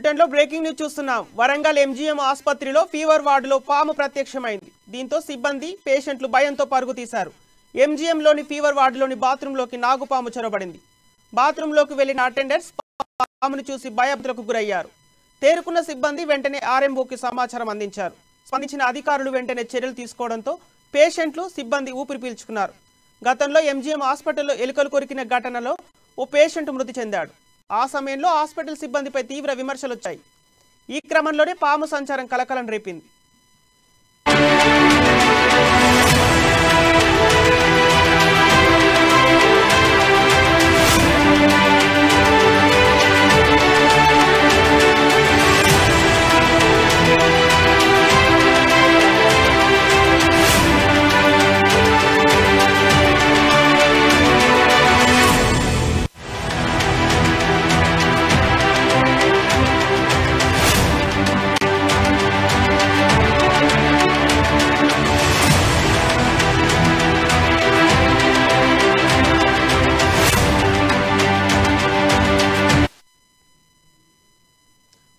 Bulletin లో breaking news చూస్తున్నాం. Warangal MGM ఆసుపత్రిలో ఫీవర్ వార్డులో పాము ప్రత్యక్షమైంది. దీంతో సిబ్బంది పేషెంట్లు భయంతో పరుగు తీశారు. ఎంజీఎంలోని ఫీవర్ వార్డులోని బాత్రూంలోకి నాగుపాము చొరబడింది. బాత్రూంలోకి వెళ్లిన అటెండర్స్ పామును చూసి భయభ్రాంతులకు గురయ్యారు. తేరుకున్న సిబ్బంది వెంటనే ఆర్ఎంఓకి సమాచారం అందించారు. స్పందించిన అధికారులు వెంటనే చర్యలు తీసుకోవడంతో పేషెంట్లు సిబ్బంది ఊపిరి పీల్చుకున్నారు. గతంలో ఎంజీఎం హాస్పిటల్లో ఎలుకలు కొరికిన ఘటనలో ఓ పేషెంట్ మృతి చెందాడు. ఆ సమయంలో హాస్పిటల్ సిబ్బందిపై తీవ్ర విమర్శలు వచ్చాయి. ఈ క్రమంలోనే పాము సంచారం కలకలం రేపింది.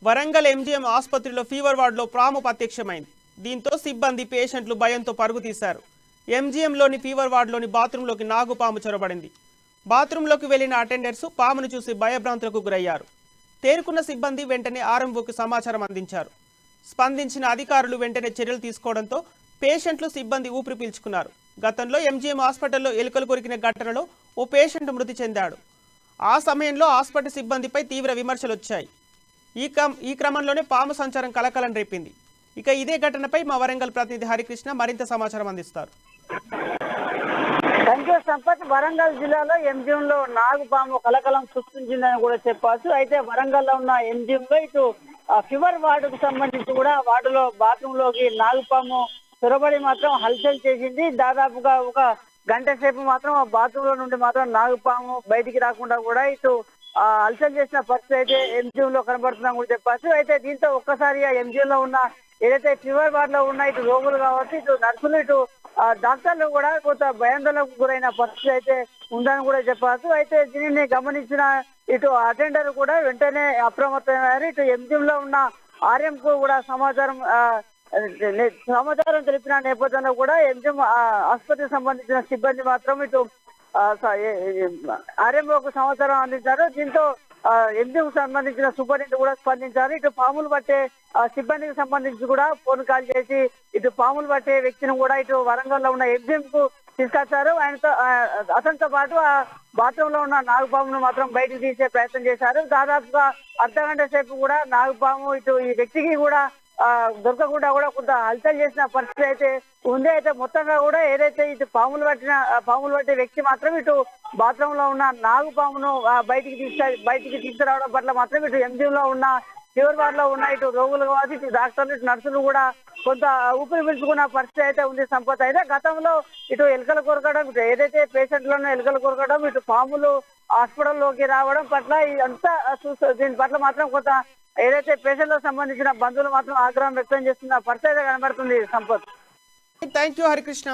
వరంగల్ ఎంజీఎం ఆసుపత్రిలో ఫీవర్ వార్డులో పాము ప్రత్యక్షమైంది. దీంతో సిబ్బంది పేషెంట్లు భయంతో పరుగు తీశారు. ఎంజీఎంలోని ఫీవర్ వార్డులోని బాత్రూంలోకి నాగుపాము చొరబడింది. బాత్రూంలోకి వెళ్లిన అటెండర్స్ పామును చూసి భయభ్రాంతులకు గురయ్యారు. తేరుకున్న సిబ్బంది వెంటనే ఆర్ఎంఓకి సమాచారం అందించారు. స్పందించిన అధికారులు వెంటనే చర్యలు తీసుకోవడంతో పేషెంట్లు సిబ్బంది ఊపిరి పీల్చుకున్నారు. గతంలో ఎంజీఎం హాస్పిటల్లో ఎలుకలు కొరికిన ఘటనలో ఓ పేషెంట్ మృతి చెందాడు. ఆ సమయంలో హాస్పిటల్ సిబ్బందిపై తీవ్ర విమర్శలు వచ్చాయి. ఈ క్రమంలోనే పాము సంచారం కలకలం రేపింది. ఇక ఇదే ఘటనపై మా వరంగల్ ప్రతినిధి హరికృష్ణ మరింత సమాచారం అందిస్తారు. సంపత్ వరంగల్ జిల్లాలో ఎంజీఎంలో నాగుపాము కలకలం సృష్టించిందని కూడా చెప్పవచ్చు. అయితే వరంగల్ లో ఉన్న ఎంజీఎంలో ఇటు ఫీవర్ వార్డుకు సంబంధించి కూడా వార్డులో బాత్రూమ్ లోకి నాగుపాము చొరబడి మాత్రం హల్చల్ చేసింది. దాదాపుగా ఒక గంట సేపు మాత్రం ఆ బాత్రూమ్ లో నుండి మాత్రం నాగుపాము బయటికి రాకుండా కూడా ఇటు హల్చల్ చేసిన పరిస్థితి అయితే ఎంజీఎం లో కనబడుతుందని కూడా చెప్పచ్చు. అయితే దీంతో ఒక్కసారిగా ఎంజీఎం లో ఉన్న ఏదైతే ఫీవర్ వార్డ్ లో ఉన్న ఇటు రోగులు కావచ్చు, ఇటు నర్సులు, ఇటు డాక్టర్లు కూడా కొంత భయాందోళనకు గురైన పరిస్థితి అయితే ఉందని కూడా చెప్పచ్చు. అయితే దీనిని గమనించిన ఇటు అటెండర్ కూడా వెంటనే అప్రమత్తమయ్యారు. ఇటు ఎంజీఎం లో ఉన్న ఆర్ఎం కు కూడా సమాచారం తెలిపిన నేపథ్యంలో కూడా ఎంజీఎం ఆసుపత్రికి సంబంధించిన సిబ్బంది మాత్రం ఇటు ఆర్ఎంఓకు సమాచారం అందించారు. దీంతో ఎంజీఎం సంబంధించిన సూపరింటెండెంట్ కూడా స్పందించారు. ఇటు పాములు పట్టే సిబ్బందికి సంబంధించి కూడా ఫోన్ కాల్ చేసి ఇటు పాములు పట్టే వ్యక్తిని కూడా ఇటు వరంగల్ లో ఉన్న ఎంజీఎం కు తీసుకొచ్చారు. అతనితో పాటు ఆ బాత్రూమ్ లో ఉన్న నాగుపామును మాత్రం బయటకు తీసే ప్రయత్నం చేశారు. దాదాపుగా అర్ధగంట సేపు కూడా నాగుపాము ఇటు ఈ వ్యక్తికి కూడా దొరకకుండా కూడా కొంత హల్చల్ చేసిన పరిస్థితి అయితే ఉంది. అయితే మొత్తంగా కూడా ఏదైతే ఇటు పాములు పట్టే వ్యక్తి మాత్రం ఇటు బాత్రూమ్ లో ఉన్న నాగుపామును బయటికి తీసుకురావడం పట్ల మాత్రం ఇటు ఎంజీఎం లో ఉన్న ఫీవర్ వార్డ్ లో ఉన్న ఇటు రోగులు కావచ్చు, ఇటు డాక్టర్లు, ఇటు నర్సులు కూడా కొంత ఊపిరి పీల్చుకున్న పరిస్థితి అయితే ఉంది. సంపత్ అయితే గతంలో ఇటు ఎలుకలు కొరకడం, ఏదైతే పేషెంట్లను ఎలుకలు కొరకడం, ఇటు పాములు హాస్పిటల్లోకి రావడం పట్ల అంతా దీని పట్ల మాత్రం కొంత ఏదైతే పేషెంట్లకు సంబంధించిన బంధువులు మాత్రం ఆగ్రహం వ్యక్తం చేస్తున్న పరిస్థితి కనబడుతుంది. సంపత్. Thank you Harikrishna.